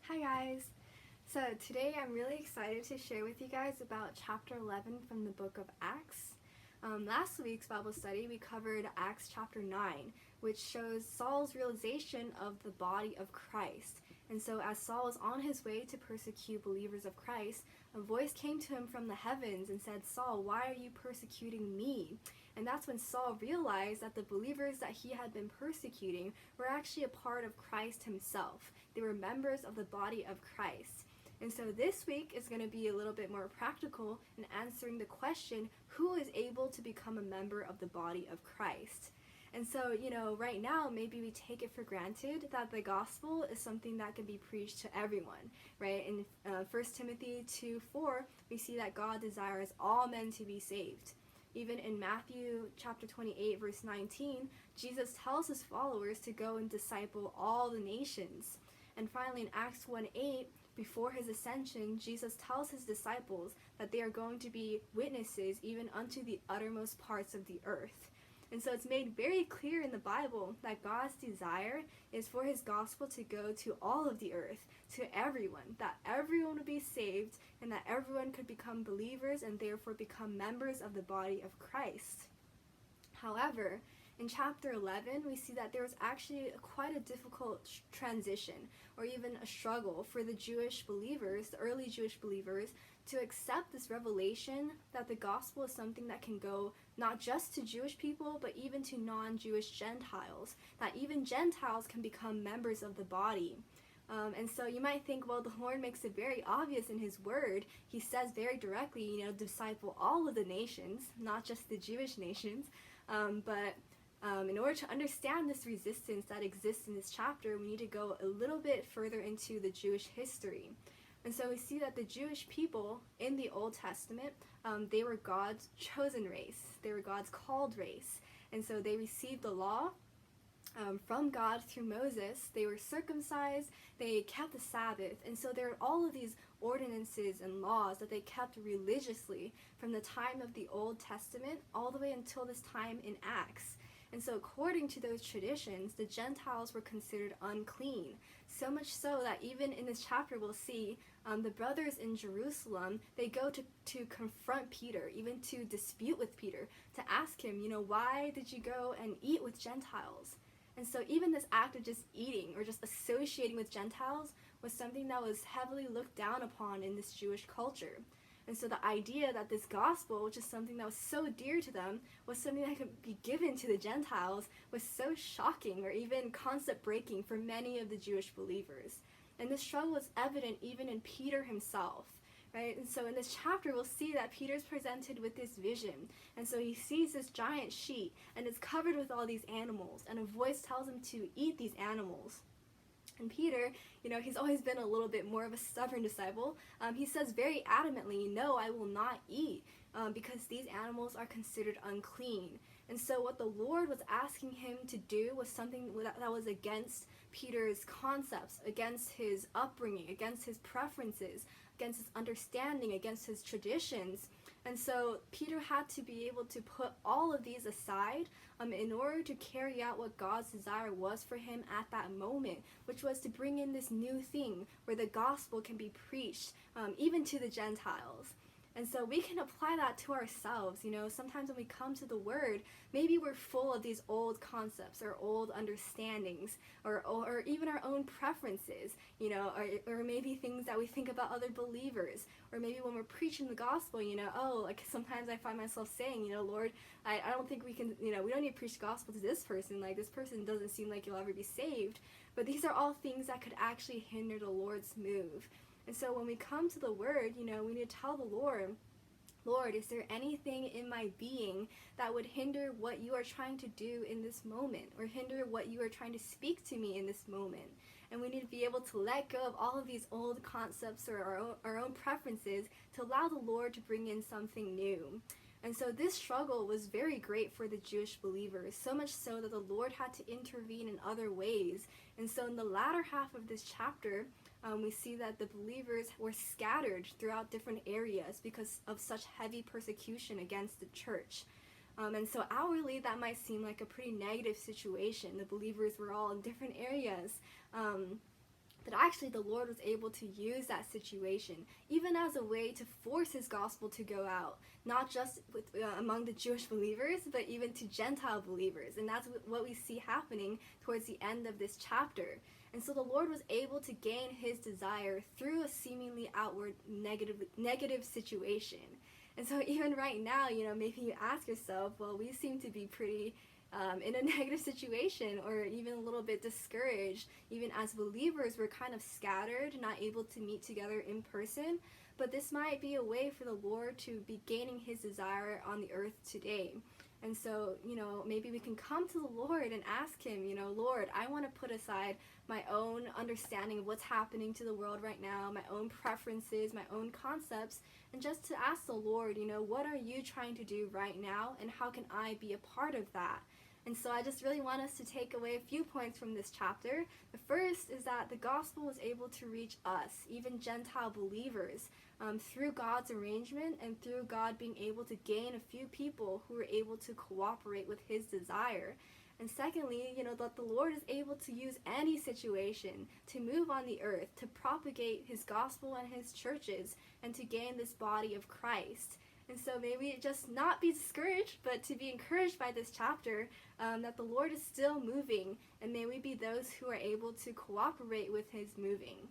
Hi guys! So today I'm really excited to share with you guys about chapter 11 from the book of Acts. Last week's Bible study we covered Acts chapter 9, which shows Saul's realization of the body of Christ. And so as Saul was on his way to persecute believers of Christ, a voice came to him from the heavens and said, "Saul, why are you persecuting me?" And that's when Saul realized that the believers that he had been persecuting were actually a part of Christ himself. They were members of the body of Christ. And so this week is going to be a little bit more practical in answering the question, who is able to become a member of the body of Christ? And so, right now, maybe we take it for granted that the gospel is something that can be preached to everyone, right? In 1 Timothy 2:4, we see that God desires all men to be saved. Even in Matthew chapter 28, verse 19, Jesus tells his followers to go and disciple all the nations. And finally, in Acts 1:8, before his ascension, Jesus tells his disciples that they are going to be witnesses even unto the uttermost parts of the earth. And so it's made very clear in the Bible that God's desire is for his gospel to go to all of the earth, to everyone, that everyone would be saved and that everyone could become believers and therefore become members of the body of Christ. However, in chapter 11, we see that there was actually quite a difficult transition, or even a struggle for the Jewish believers, the early Jewish believers, to accept this revelation that the gospel is something that can go not just to Jewish people, but even to non-Jewish Gentiles, that even Gentiles can become members of the body. And so you might think, well, the Lord makes it very obvious in his word. He says very directly, disciple all of the nations, not just the Jewish nations, but in order to understand this resistance that exists in this chapter, we need to go a little bit further into the Jewish history. And so we see that the Jewish people in the Old Testament, they were God's chosen race. They were God's called race. And so they received the law from God through Moses. They were circumcised. They kept the Sabbath. And so there are all of these ordinances and laws that they kept religiously from the time of the Old Testament all the way until this time in Acts. And so according to those traditions, the Gentiles were considered unclean. So much so that even in this chapter we'll see the brothers in Jerusalem, they go to confront Peter, even to dispute with Peter, to ask him, why did you go and eat with Gentiles? And so even this act of just eating or just associating with Gentiles was something that was heavily looked down upon in this Jewish culture. And so the idea that this gospel, which is something that was so dear to them, was something that could be given to the Gentiles was so shocking or even concept breaking for many of the Jewish believers. And this struggle is evident even in Peter himself, right? And so in this chapter, we'll see that Peter's presented with this vision. And so he sees this giant sheet and it's covered with all these animals, and a voice tells him to eat these animals. And Peter, he's always been a little bit more of a stubborn disciple. He says very adamantly, "No, I will not eat," because these animals are considered unclean. And so what the Lord was asking him to do was something that was against Peter's concepts, against his upbringing, against his preferences, against his understanding, against his traditions. And so Peter had to be able to put all of these aside in order to carry out what God's desire was for him at that moment, which was to bring in this new thing where the gospel can be preached even to the Gentiles. And so we can apply that to ourselves. Sometimes when we come to the word, maybe we're full of these old concepts or old understandings or even our own preferences, or maybe things that we think about other believers, or maybe when we're preaching the gospel, sometimes I find myself saying, Lord, I don't think we can, we don't need to preach the gospel to this person. Like, this person doesn't seem like you'll ever be saved. But these are all things that could actually hinder the Lord's move. And so when we come to the word, we need to tell the Lord, is there anything in my being that would hinder what you are trying to do in this moment, or hinder what you are trying to speak to me in this moment? And we need to be able to let go of all of these old concepts or our own preferences to allow the Lord to bring in something new. And so this struggle was very great for the Jewish believers, so much so that the Lord had to intervene in other ways. And so in the latter half of this chapter, we see that the believers were scattered throughout different areas because of such heavy persecution against the church. And so outwardly, that might seem like a pretty negative situation. The believers were all in different areas. that actually the Lord was able to use that situation even as a way to force his gospel to go out, not just among the Jewish believers, but even to Gentile believers. And that's what we see happening towards the end of this chapter. And so the Lord was able to gain his desire through a seemingly outward negative situation. And so even right now, maybe you ask yourself, well, we seem to be pretty in a negative situation, or even a little bit discouraged. Even as believers, we're kind of scattered, not able to meet together in person. But this might be a way for the Lord to be gaining his desire on the earth today. And so, maybe we can come to the Lord and ask him, Lord, I want to put aside my own understanding of what's happening to the world right now, my own preferences, my own concepts, and just to ask the Lord, what are you trying to do right now, and how can I be a part of that? And so I just really want us to take away a few points from this chapter. The first is that the gospel was able to reach us, even Gentile believers, through God's arrangement and through God being able to gain a few people who were able to cooperate with his desire. And secondly, that the Lord is able to use any situation to move on the earth, to propagate his gospel and his churches, and to gain this body of Christ. And so maybe just not be discouraged, but to be encouraged by this chapter, that the Lord is still moving, and may we be those who are able to cooperate with his moving.